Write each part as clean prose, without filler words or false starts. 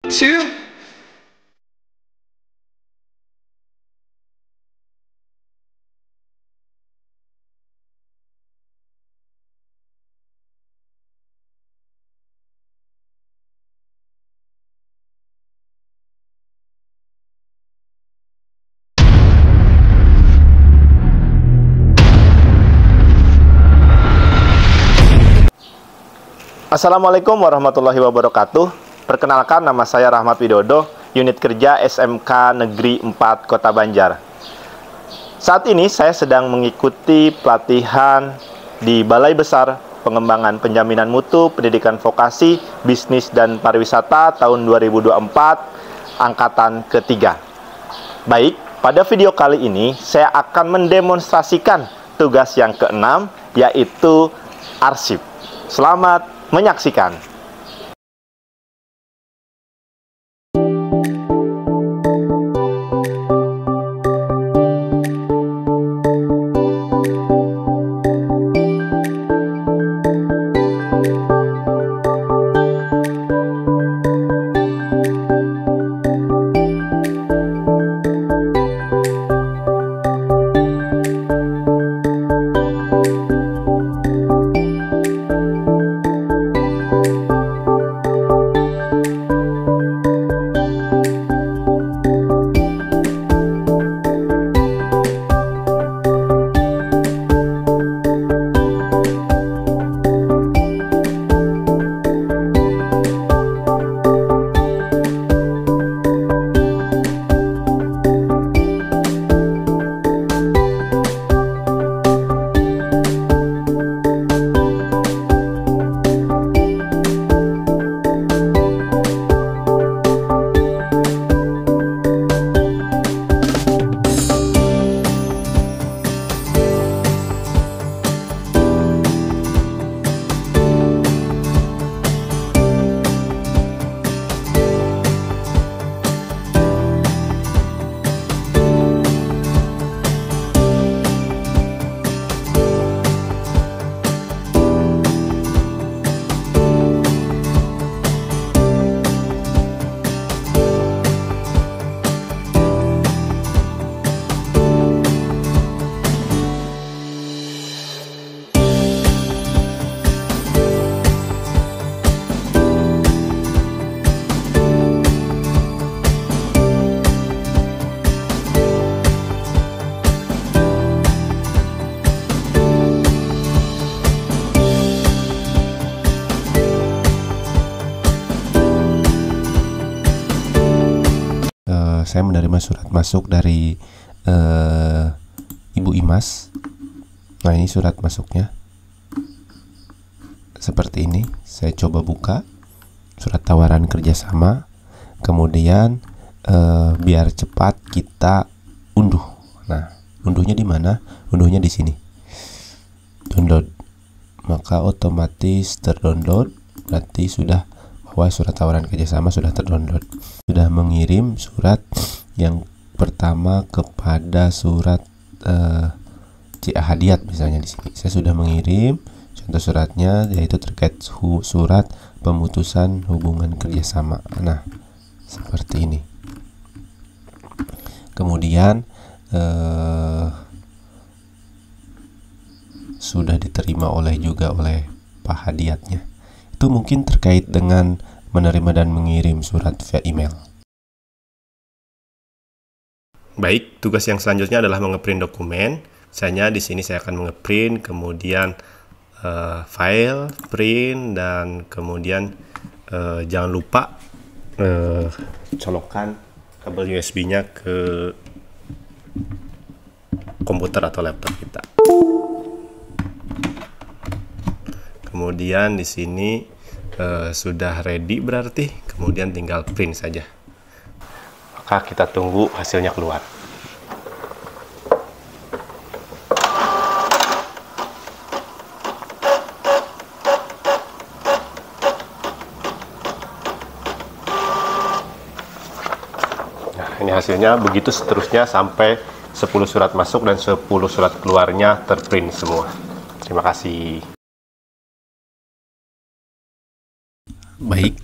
Two. Assalamualaikum warahmatullahi wabarakatuh. Perkenalkan, nama saya Rahmat Widodo, unit kerja SMK Negeri 4 Kota Banjar. Saat ini saya sedang mengikuti pelatihan di Balai Besar Pengembangan Penjaminan Mutu Pendidikan Vokasi, Bisnis dan Pariwisata tahun 2024, angkatan ketiga. Baik, pada video kali ini saya akan mendemonstrasikan tugas yang keenam, yaitu arsip. Selamat menyaksikan. Saya menerima surat masuk dari Ibu Imas. Nah, ini surat masuknya seperti ini. Saya coba buka surat tawaran kerjasama. Kemudian biar cepat kita unduh. Nah, unduhnya di mana? Unduhnya di sini. Download. Maka otomatis terdownload. Berarti sudah bahwa surat tawaran kerjasama sudah terdownload. Sudah mengirim surat yang pertama kepada surat CA Hadiat misalnya di sini. Saya sudah mengirim contoh suratnya, yaitu terkait surat pemutusan hubungan kerjasama. Nah, seperti ini. Kemudian sudah diterima juga oleh Pak Hadiatnya. Itu mungkin terkait dengan menerima dan mengirim surat via email. Baik, tugas yang selanjutnya adalah mengeprint dokumen. Misalnya di sini saya akan mengeprint, kemudian file, print, dan kemudian jangan lupa colokkan kabel USB-nya ke komputer atau laptop kita. Kemudian di sini sudah ready berarti, kemudian tinggal print saja. Maka kita tunggu hasilnya keluar. Nah, ini hasilnya. Begitu seterusnya sampai 10 surat masuk dan 10 surat keluarnya terprint semua. Terima kasih. Baik,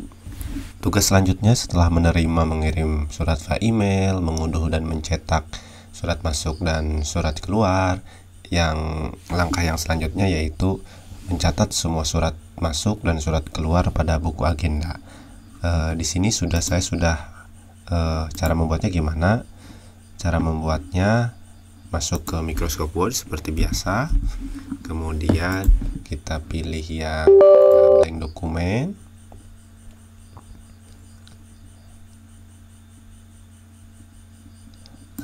Tugas selanjutnya setelah menerima mengirim surat via email, mengunduh dan mencetak surat masuk dan surat keluar. Langkah yang selanjutnya yaitu mencatat semua surat masuk dan surat keluar pada buku agenda. Di sini saya sudah cara membuatnya gimana? Cara membuatnya masuk ke Microsoft Word seperti biasa. Kemudian kita pilih yang blank dokumen.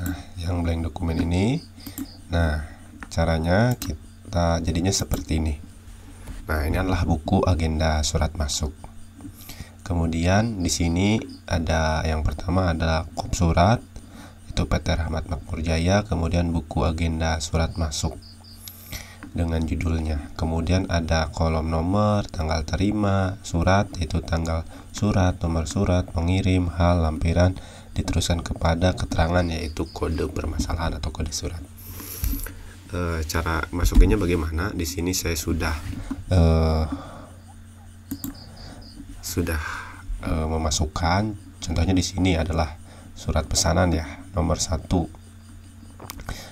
Nah, yang blank dokumen ini. Nah, caranya kita jadinya seperti ini. Nah, ini adalah buku agenda surat masuk. Kemudian di sini ada yang pertama adalah kop surat, itu PT Rahmat Makmur Jaya, kemudian buku agenda surat masuk dengan judulnya. Kemudian ada kolom nomor, tanggal terima surat, yaitu tanggal surat, nomor surat, pengirim, hal, lampiran, diteruskan kepada keterangan, yaitu kode permasalahan atau kode surat. Cara masukinnya bagaimana? Di sini saya sudah memasukkan. Contohnya di sini adalah surat pesanan ya, nomor 1.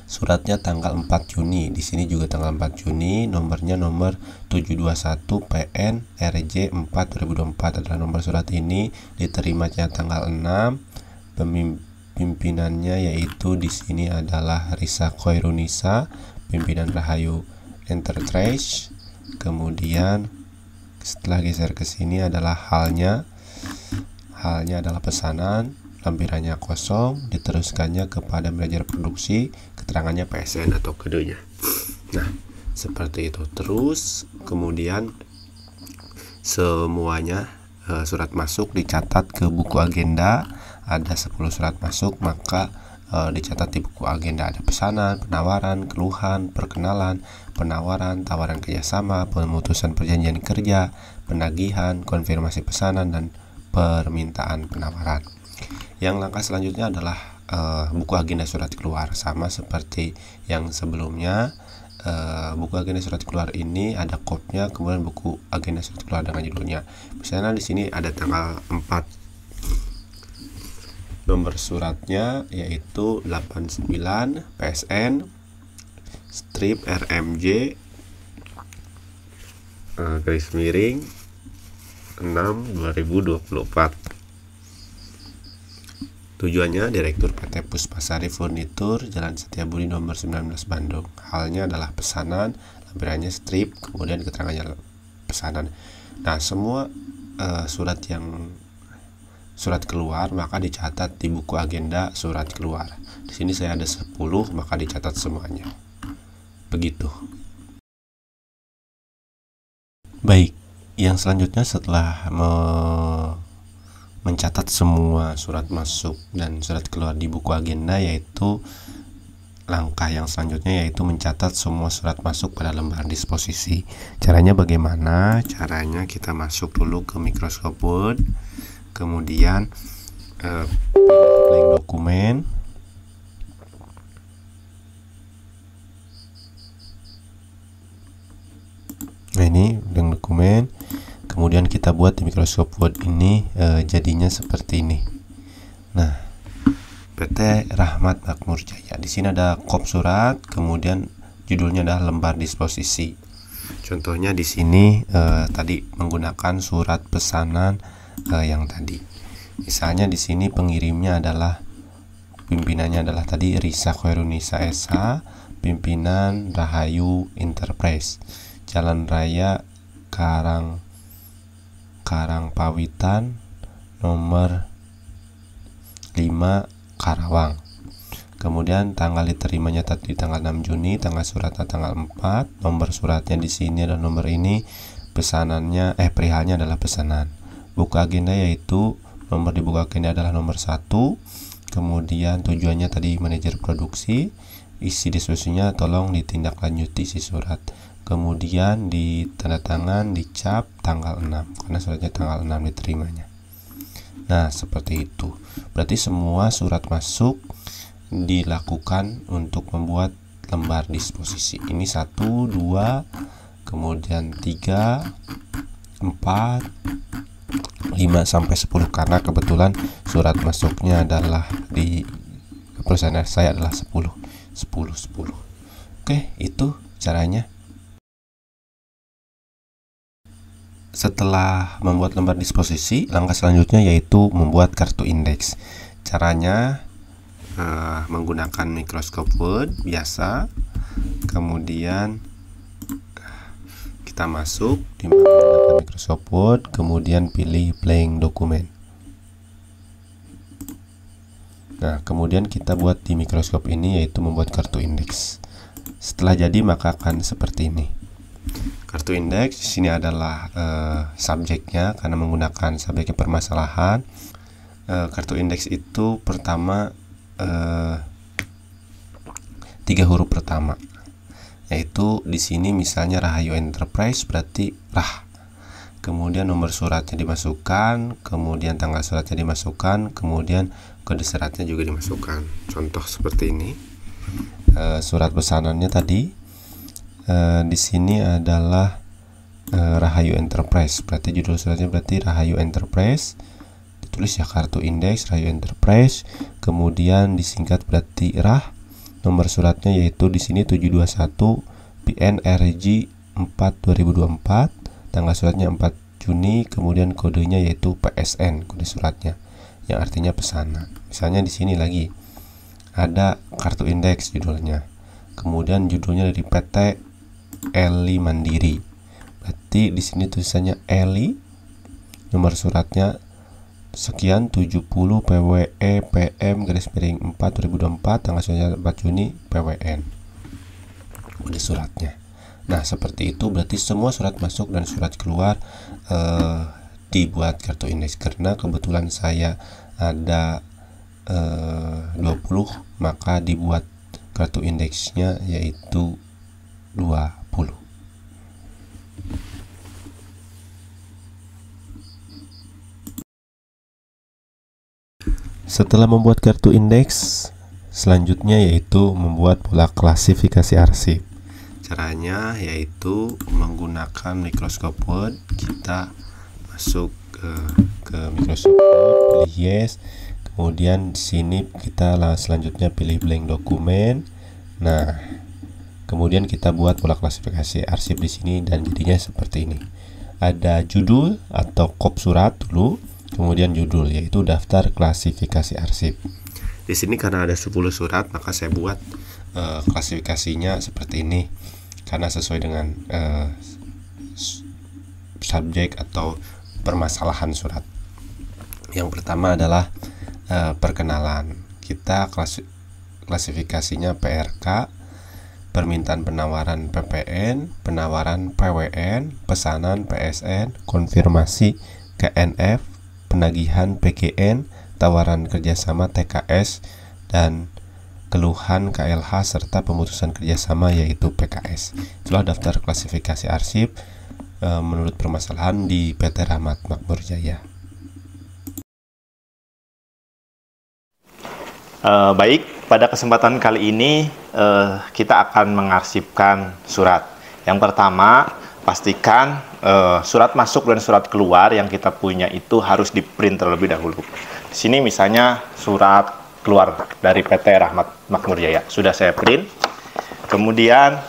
Suratnya tanggal 4 Juni. Di sini juga tanggal 4 Juni, nomornya nomor 721 PN RJ 4 2024 adalah nomor surat ini. Diterimanya tanggal 6. Pimpinannya yaitu di sini adalah Risa Khairunisa, pimpinan Rahayu Enterprise. Kemudian setelah geser ke sini adalah halnya adalah pesanan, lampirannya kosong, diteruskannya kepada manajer produksi, keterangannya PSN atau kodenya. Nah, seperti itu. Terus kemudian semuanya surat masuk dicatat ke buku agenda. Ada 10 surat masuk, maka dicatat di buku agenda. Ada pesanan, penawaran, keluhan, perkenalan, penawaran, tawaran kerjasama, pemutusan perjanjian kerja, penagihan, konfirmasi pesanan, dan permintaan penawaran. Yang langkah selanjutnya adalah buku agenda surat keluar. Sama seperti yang sebelumnya, buku agenda surat keluar ini ada kopnya, kemudian buku agenda surat keluar dengan judulnya. Misalnya di sini ada tanggal 4. Nomor suratnya yaitu 89 PSN strip RMJ garis miring 6 2024. Tujuannya Direktur PT Puspasari Furnitur, Jalan Setiabudi nomor 19 Bandung. Halnya adalah pesanan, lampirannya strip, kemudian keterangannya pesanan. Nah, semua surat keluar maka dicatat di buku agenda surat keluar. Di sini saya ada 10, maka dicatat semuanya. Begitu. Baik, yang selanjutnya setelah mencatat semua surat masuk dan surat keluar di buku agenda, yaitu langkah yang selanjutnya yaitu mencatat semua surat masuk pada lembar disposisi. Caranya bagaimana? Caranya kita masuk dulu ke Microsoft Word, kemudian blank dokumen. Nah, ini blank dokumen. Kemudian kita buat di Microsoft Word ini jadinya seperti ini. Nah, PT Rahmat Makmur Jaya. Di sini ada kop surat, kemudian judulnya adalah lembar disposisi. Contohnya di sini tadi menggunakan surat pesanan yang tadi. Misalnya di sini pengirimnya adalah, pimpinannya adalah tadi Risa Khairunisa SH, pimpinan Rahayu Enterprise, Jalan Raya Karangpawitan nomor 5 Karawang. Kemudian tanggal diterimanya tadi tanggal 6 Juni, tanggal suratnya tanggal 4, nomor suratnya di sini adalah nomor ini, pesanannya perihalnya adalah pesanan. Buku agenda yaitu nomor di buku agenda adalah nomor 1. Kemudian tujuannya tadi manajer produksi, isi diskusinya tolong ditindaklanjuti isi surat. Kemudian di tanda tangan dicap tanggal 6 karena suratnya tanggal 6 diterimanya. Nah, seperti itu. Berarti semua surat masuk dilakukan untuk membuat lembar disposisi. Ini 1, 2, kemudian 3, 4, 5-10 karena kebetulan surat masuknya adalah di perusahaan saya adalah 10. Oke, itu caranya. Setelah membuat lembar disposisi, langkah selanjutnya yaitu membuat kartu indeks. Caranya menggunakan Microsoft Word biasa, kemudian kita masuk di menggunakan Microsoft Word, kemudian pilih blank document. Nah, kemudian kita buat di Microsoft ini yaitu membuat kartu indeks. Setelah jadi maka akan seperti ini. Kartu indeks di sini adalah subjeknya karena menggunakan subjeknya permasalahan. Kartu indeks itu pertama 3 huruf pertama, yaitu di sini misalnya Rahayu Enterprise berarti Rah. Kemudian nomor suratnya dimasukkan, kemudian tanggal suratnya dimasukkan, kemudian kode seratnya juga dimasukkan. Contoh seperti ini. Surat pesanannya tadi di sini adalah Rahayu Enterprise, berarti judul suratnya berarti Rahayu Enterprise, ditulis ya kartu indeks Rahayu Enterprise, kemudian disingkat berarti Rah. Nomor suratnya yaitu di sini 721 PNRG 4 2024, tanggal suratnya 4 Juni, kemudian kodenya yaitu PSN, kode suratnya yang artinya pesanan. Misalnya di sini lagi ada kartu indeks judulnya, kemudian judulnya dari PT Eli Mandiri, berarti di sini tulisannya Eli, nomor suratnya sekian 70 PWE PM _4 2024, tanggal suratnya 4 Juni PWN, kode suratnya. Nah seperti itu, berarti semua surat masuk dan surat keluar dibuat kartu indeks. Karena kebetulan saya ada 20, maka dibuat kartu indeksnya yaitu 20. Setelah membuat kartu indeks, selanjutnya yaitu membuat pola klasifikasi arsip. Caranya yaitu menggunakan Microsoft Word. Kita masuk ke Microsoft Word, pilih yes. Kemudian di sini kita selanjutnya pilih blank dokumen. Nah, kemudian kita buat pola klasifikasi arsip di sini dan jadinya seperti ini. Ada judul atau kop surat dulu, kemudian judul yaitu daftar klasifikasi arsip. Di sini karena ada 10 surat, maka saya buat klasifikasinya seperti ini karena sesuai dengan subjek atau permasalahan surat. Yang pertama adalah perkenalan. Kita klasifikasinya PRK, permintaan penawaran PPN, penawaran PWN, pesanan PSN, konfirmasi KNF, penagihan PGN, tawaran kerjasama TKS, dan keluhan KLH serta pemutusan kerjasama yaitu PKS. Itulah daftar klasifikasi arsip menurut permasalahan di PT Rahmat Makmur Jaya. Baik, pada kesempatan kali ini kita akan mengarsipkan surat. Yang pertama, pastikan surat masuk dan surat keluar yang kita punya itu harus di-print terlebih dahulu. Di sini misalnya surat keluar dari PT Rahmat Makmur Jaya, sudah saya print. Kemudian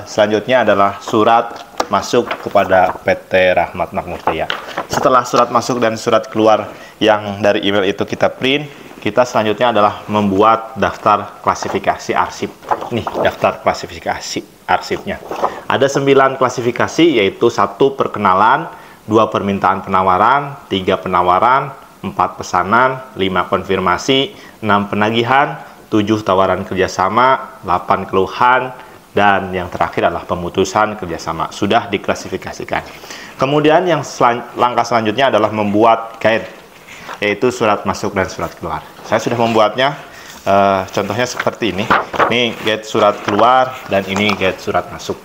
selanjutnya adalah surat masuk kepada PT Rahmat Makmur Jaya. Setelah surat masuk dan surat keluar yang dari email itu kita print, kita selanjutnya adalah membuat daftar klasifikasi arsip. Nih, daftar klasifikasi arsipnya. Ada 9 klasifikasi, yaitu 1 perkenalan, 2 permintaan penawaran, 3 penawaran, 4 pesanan, 5 konfirmasi, 6 penagihan, 7 tawaran kerjasama, 8 keluhan, dan yang terakhir adalah pemutusan kerjasama. Sudah diklasifikasikan. Kemudian yang langkah selanjutnya adalah membuat guide, yaitu surat masuk dan surat keluar. Saya sudah membuatnya, contohnya seperti ini. Ini guide surat keluar dan ini guide surat masuk.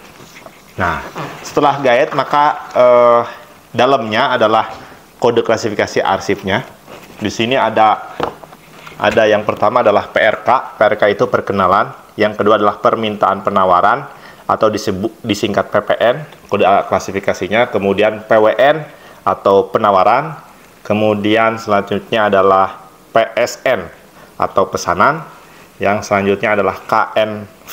Nah, setelah guide maka dalamnya adalah kode klasifikasi arsipnya. Di sini ada yang pertama adalah PRK. PRK itu perkenalan. Yang kedua adalah permintaan penawaran atau disingkat PPN, kode klasifikasinya. Kemudian PWN atau penawaran. Kemudian selanjutnya adalah PSN atau pesanan. Yang selanjutnya adalah KNF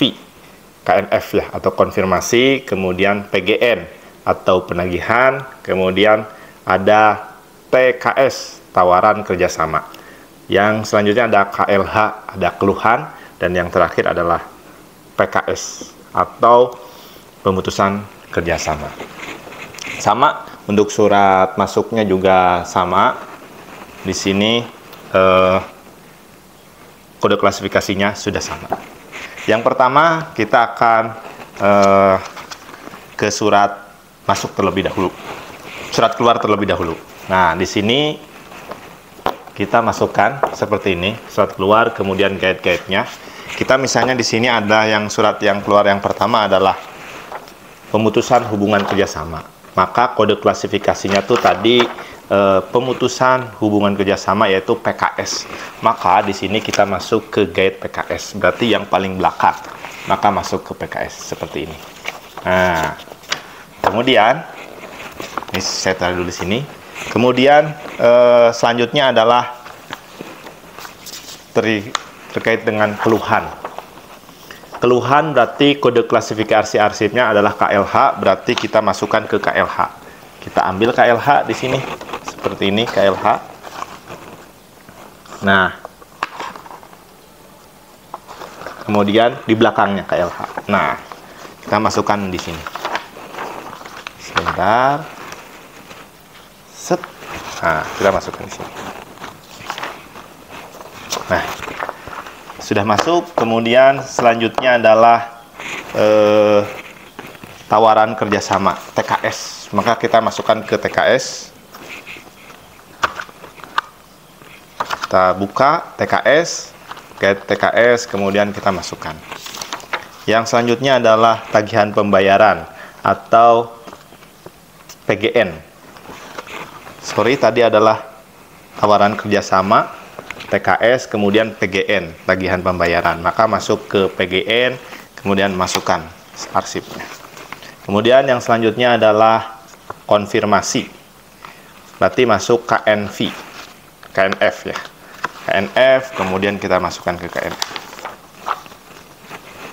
ya, atau konfirmasi. Kemudian PGN atau penagihan. Kemudian ada TKS, tawaran kerjasama. Yang selanjutnya ada KLH, ada keluhan. Dan yang terakhir adalah PKS atau pemutusan kerjasama. Sama untuk surat masuknya juga sama. Di sini kode klasifikasinya sudah sama. Yang pertama kita akan ke surat masuk terlebih dahulu. Surat keluar terlebih dahulu. Nah, di sini kita masukkan seperti ini, surat keluar, kemudian guide-guide-nya. Kita misalnya di sini ada yang surat yang keluar yang pertama adalah pemutusan hubungan kerjasama. Maka kode klasifikasinya tuh tadi pemutusan hubungan kerjasama yaitu PKS. Maka di sini kita masuk ke guide PKS, berarti yang paling belakang. Maka masuk ke PKS seperti ini. Nah, kemudian ini saya taruh dulu di sini. Kemudian selanjutnya adalah terkait dengan keluhan. Keluhan berarti kode klasifikasi arsipnya adalah KLH, berarti kita masukkan ke KLH. Kita ambil KLH di sini seperti ini, KLH. Nah, kemudian di belakangnya KLH. Nah, kita masukkan di sini. Sebentar. Set. Nah, kita masukkan di sini. Nah, sudah masuk. Kemudian selanjutnya adalah tawaran kerjasama TKS. Maka kita masukkan ke TKS. Kita buka TKS, guide TKS, kemudian kita masukkan. Yang selanjutnya adalah tagihan pembayaran atau PGN. Sorry, tadi adalah tawaran kerjasama TKS, kemudian PGN, tagihan pembayaran. Maka masuk ke PGN, kemudian masukkan arsipnya. Kemudian yang selanjutnya adalah konfirmasi. Berarti masuk KNF ya. KNF, kemudian kita masukkan ke KNF.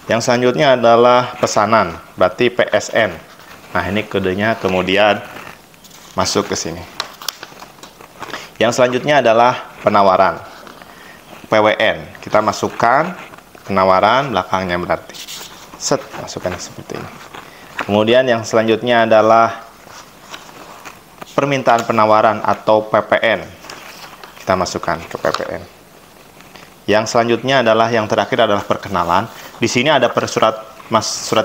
Yang selanjutnya adalah pesanan, berarti PSN. Nah, ini kodenya, kemudian masuk ke sini. Yang selanjutnya adalah penawaran. PWN, kita masukkan penawaran, belakangnya berarti set, masukkan seperti ini. Kemudian yang selanjutnya adalah permintaan penawaran atau PPN, kita masukkan ke PPN. Yang selanjutnya adalah, yang terakhir adalah perkenalan. Di sini ada surat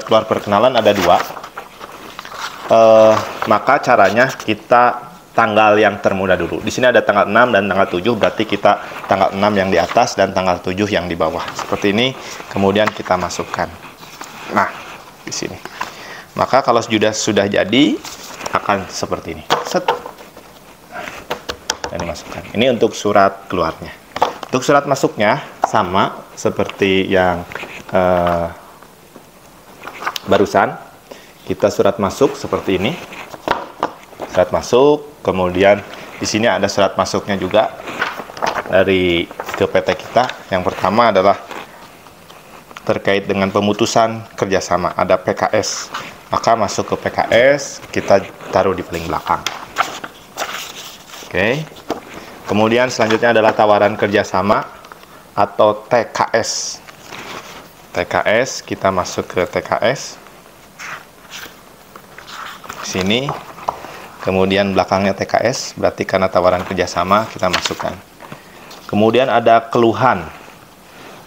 keluar perkenalan ada 2. Maka caranya kita tanggal yang termuda dulu. Di sini ada tanggal 6 dan tanggal 7, berarti kita tanggal 6 yang di atas dan tanggal 7 yang di bawah. Seperti ini, kemudian kita masukkan. Nah, di sini. Maka kalau sudah jadi, akan seperti ini. Set. Dan dimasukkan. Ini untuk surat keluarnya. Untuk surat masuknya, sama seperti yang barusan. Kita surat masuk seperti ini. Surat masuk, kemudian di sini ada surat masuknya juga dari ke PT kita. Yang pertama adalah terkait dengan pemutusan kerjasama, ada PKS. Maka masuk ke PKS, kita taruh di paling belakang. Oke. Kemudian selanjutnya adalah tawaran kerjasama atau TKS. TKS, kita masuk ke TKS. Sini. Kemudian belakangnya TKS, berarti karena tawaran kerjasama kita masukkan. Kemudian ada keluhan.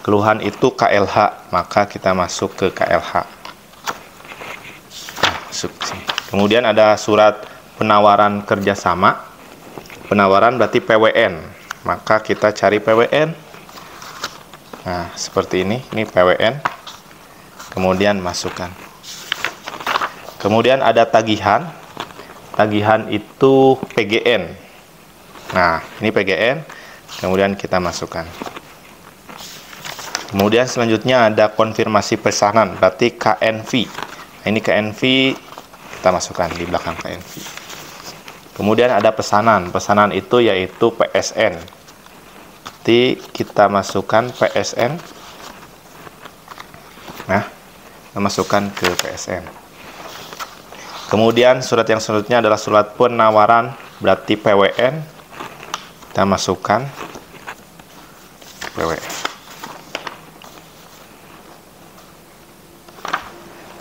Keluhan itu KLH, maka kita masuk ke KLH. Masuk sini. Kemudian ada surat penawaran kerjasama. Penawaran berarti PWN, maka kita cari PWN. Nah, seperti ini PWN. Kemudian masukkan. Kemudian ada tagihan. Tagihan itu PGN. Nah, ini PGN. Kemudian kita masukkan. Kemudian selanjutnya ada konfirmasi pesanan, berarti KNV. Nah, ini KNV, kita masukkan di belakang KNV. Kemudian ada pesanan. Pesanan itu yaitu PSN. Nanti kita masukkan PSN. Nah, kita masukkan ke PSN. Kemudian surat yang selanjutnya adalah surat penawaran, berarti PWN. Kita masukkan PWN.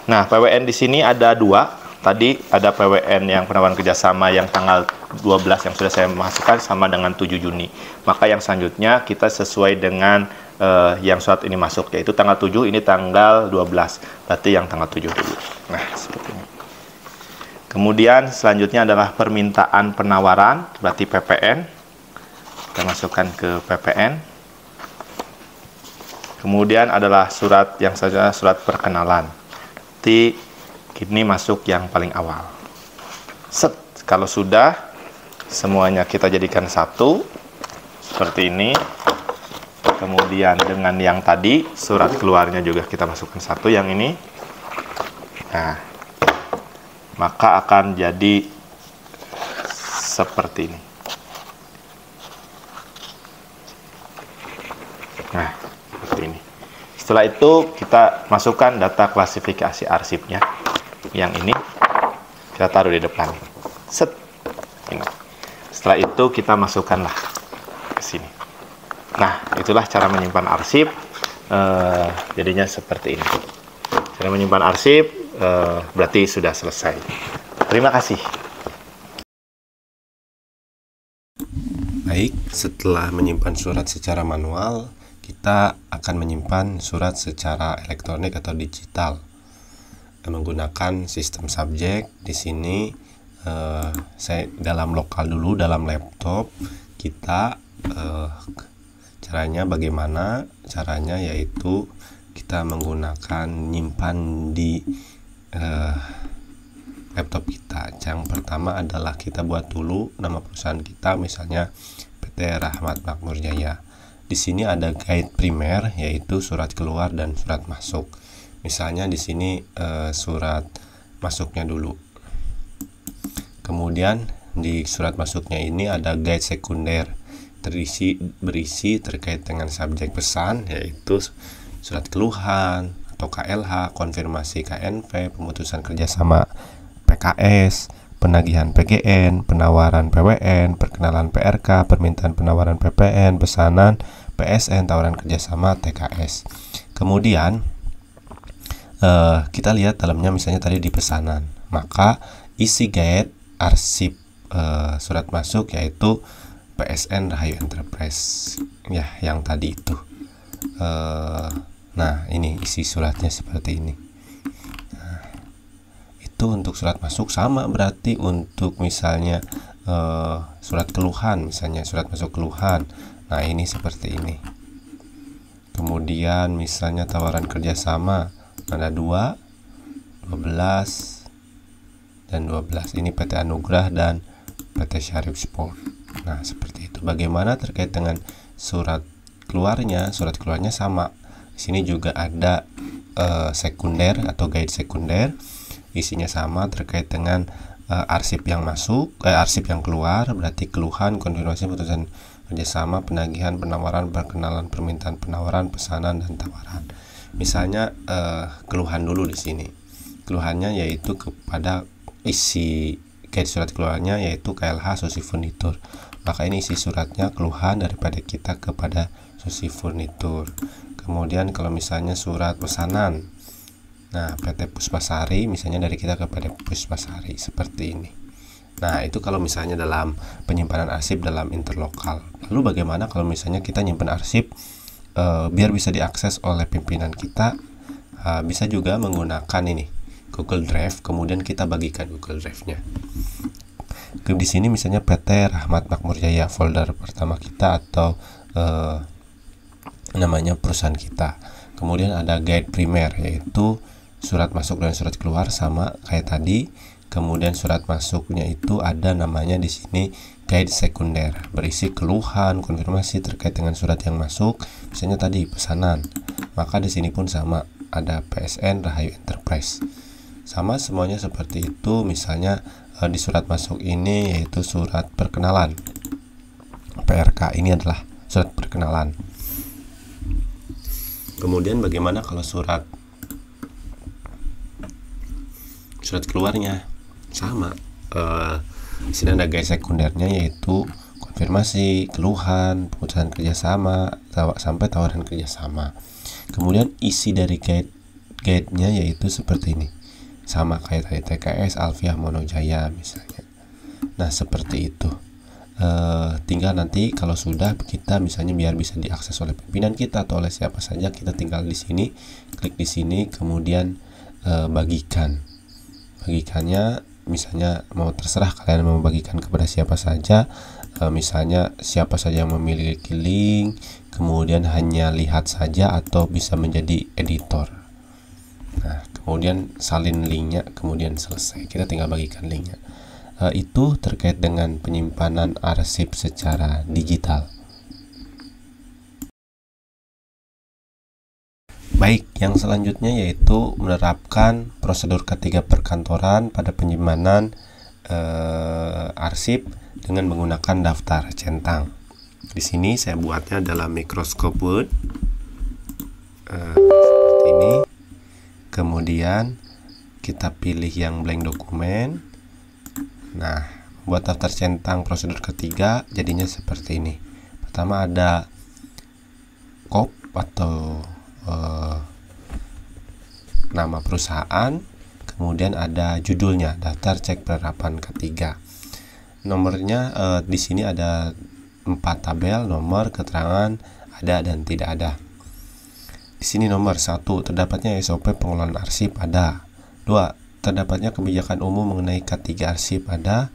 Nah, PWN di sini ada dua. Tadi ada PWN yang penawaran kerjasama yang tanggal 12 yang sudah saya masukkan sama dengan 7 Juni. Maka yang selanjutnya kita sesuai dengan yang surat ini masuk, yaitu tanggal 7, ini tanggal 12. Berarti yang tanggal 7 dulu. Nah, seperti ini. Kemudian selanjutnya adalah permintaan penawaran, berarti PPN. Kita masukkan ke PPN. Kemudian adalah surat yang saja surat perkenalan. Nanti ini masuk yang paling awal. Set, kalau sudah semuanya kita jadikan satu seperti ini. Kemudian dengan yang tadi surat keluarnya juga kita masukkan satu yang ini. Nah, maka akan jadi seperti ini. Nah, seperti ini. Setelah itu kita masukkan data klasifikasi arsipnya. Yang ini kita taruh di depan. Set. Ini. Setelah itu kita masukkanlah ke sini. Nah, itulah cara menyimpan arsip. Jadinya seperti ini. Cara menyimpan arsip berarti sudah selesai. Terima kasih. Baik, setelah menyimpan surat secara manual, kita akan menyimpan surat secara elektronik atau digital menggunakan sistem subjek. Di sini saya dalam lokal dulu, dalam laptop kita. Caranya bagaimana? Caranya yaitu kita menggunakan nyimpan di laptop kita. Yang pertama adalah kita buat dulu nama perusahaan kita, misalnya PT Rahmat Makmur Jaya. Di sini ada guide primer, yaitu surat keluar dan surat masuk. Misalnya di sini surat masuknya dulu. Kemudian di surat masuknya ini ada guide sekunder, berisi terkait dengan subjek pesan, yaitu surat keluhan atau KLH, konfirmasi KNV, pemutusan kerjasama PKS, penagihan PGN, penawaran PWN, perkenalan PRK, permintaan penawaran PPN, pesanan PSN, tawaran kerjasama TKS. Kemudian kita lihat dalamnya, misalnya tadi di pesanan, maka isi guide arsip surat masuk yaitu PSN Rahayu Enterprise, ya yang tadi itu. Nah, ini isi suratnya seperti ini. Nah, itu untuk surat masuk. Sama berarti untuk misalnya surat keluhan, misalnya surat masuk keluhan. Nah, ini seperti ini. Kemudian misalnya tawaran kerjasama, ada 2, 12, dan 12. Ini PT Anugrah dan PT Syarif Sport. Nah, seperti itu. Bagaimana terkait dengan surat keluarnya? Surat keluarnya sama. Di sini juga ada sekunder atau guide sekunder. Isinya sama terkait dengan arsip yang masuk, arsip yang keluar, berarti keluhan, konfirmasi, putusan kerjasama, penagihan, penawaran, perkenalan, permintaan penawaran, pesanan, dan tawaran. Misalnya keluhan dulu di sini. Keluhannya yaitu kepada isi guide surat keluarnya yaitu KLH Susi Furnitur. Maka ini isi suratnya keluhan daripada kita kepada Susi Furnitur. Kemudian kalau misalnya surat pesanan, nah PT Puspasari, misalnya dari kita kepada Puspasari, seperti ini. Nah, itu kalau misalnya dalam penyimpanan arsip dalam interlokal. Lalu bagaimana kalau misalnya kita nyimpan arsip biar bisa diakses oleh pimpinan kita? Bisa juga menggunakan ini Google Drive, kemudian kita bagikan Google Drive-nya. Di sini misalnya PT Rahmat Makmur Jaya, folder pertama kita atau namanya perusahaan kita. Kemudian ada guide primer, yaitu surat masuk dan surat keluar sama kayak tadi. Kemudian surat masuknya itu ada namanya di sini guide sekunder, berisi keluhan, konfirmasi terkait dengan surat yang masuk. Misalnya tadi pesanan, maka di sini pun sama, ada PSN Rahayu Enterprise. Sama semuanya seperti itu. Misalnya di surat masuk ini yaitu surat perkenalan. PRK ini adalah surat perkenalan. Kemudian bagaimana kalau surat keluarnya? Sama. Di sini ada guide sekundernya yaitu konfirmasi, keluhan, pemutusan kerjasama, sampai tawaran kerjasama. Kemudian isi dari guide-nya yaitu seperti ini, sama kayak tadi TKS, Alfiah, Monojaya misalnya. Nah seperti itu. Tinggal nanti kalau sudah kita misalnya biar bisa diakses oleh pimpinan kita atau oleh siapa saja, kita tinggal di sini, klik di sini, kemudian bagikannya misalnya mau terserah kalian mau bagikan kepada siapa saja, misalnya siapa saja yang memiliki link, kemudian hanya lihat saja atau bisa menjadi editor. Nah kemudian salin linknya, kemudian selesai, kita tinggal bagikan linknya. Itu terkait dengan penyimpanan arsip secara digital. Baik, yang selanjutnya yaitu menerapkan prosedur ketiga perkantoran pada penyimpanan arsip dengan menggunakan daftar centang. Di sini saya buatnya dalam Microsoft Word seperti ini. Kemudian kita pilih yang blank dokumen. Nah, buat daftar centang prosedur ketiga jadinya seperti ini. Pertama ada kop atau nama perusahaan, kemudian ada judulnya, daftar cek penerapan ketiga. Nomornya di sini ada 4 tabel, nomor, keterangan, ada dan tidak ada. Di sini nomor 1, terdapatnya SOP pengelolaan arsip ada. 2, terdapatnya kebijakan umum mengenai K3 arsip ada.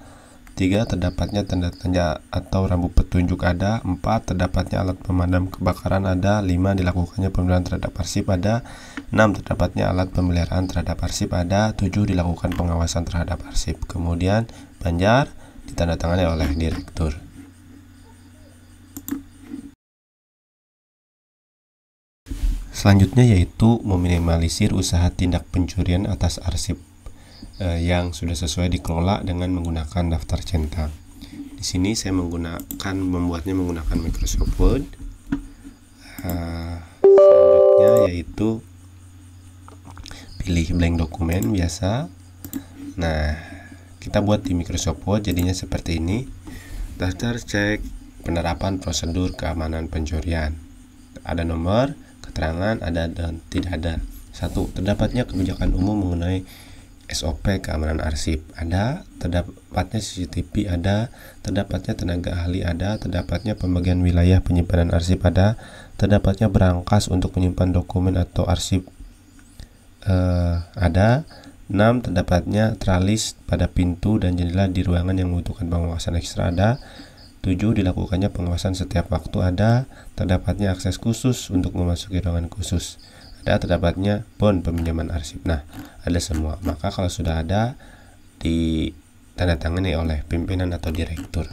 3, terdapatnya tanda tanya atau rambu petunjuk ada. 4, terdapatnya alat pemadam kebakaran ada. 5, dilakukannya pemeliharaan terhadap arsip ada. 6, terdapatnya alat pemeliharaan terhadap arsip ada. 7, dilakukan pengawasan terhadap arsip. Kemudian Banjar ditandatangani oleh direktur. Selanjutnya yaitu meminimalisir usaha tindak pencurian atas arsip yang sudah sesuai dikelola dengan menggunakan daftar centang. Di sini saya membuatnya menggunakan Microsoft Word. Selanjutnya yaitu pilih blank dokumen biasa. Nah, kita buat di Microsoft Word jadinya seperti ini. Daftar cek penerapan prosedur keamanan pencurian. Ada nomor, keterangan, ada dan tidak ada. 1, terdapatnya kebijakan umum mengenai SOP keamanan arsip ada. Terdapatnya CCTV ada. Terdapatnya tenaga ahli ada. Terdapatnya pembagian wilayah penyimpanan arsip ada. Terdapatnya berangkas untuk menyimpan dokumen atau arsip ada. 6, terdapatnya tralis pada pintu dan jendela di ruangan yang membutuhkan pengawasan ekstra ada. 7, dilakukannya pengawasan setiap waktu ada. Terdapatnya akses khusus untuk memasuki ruangan khusus ada. Terdapatnya bon peminjaman arsip. Nah, ada semua. Maka kalau sudah ada, ditandatangani oleh pimpinan atau direktur.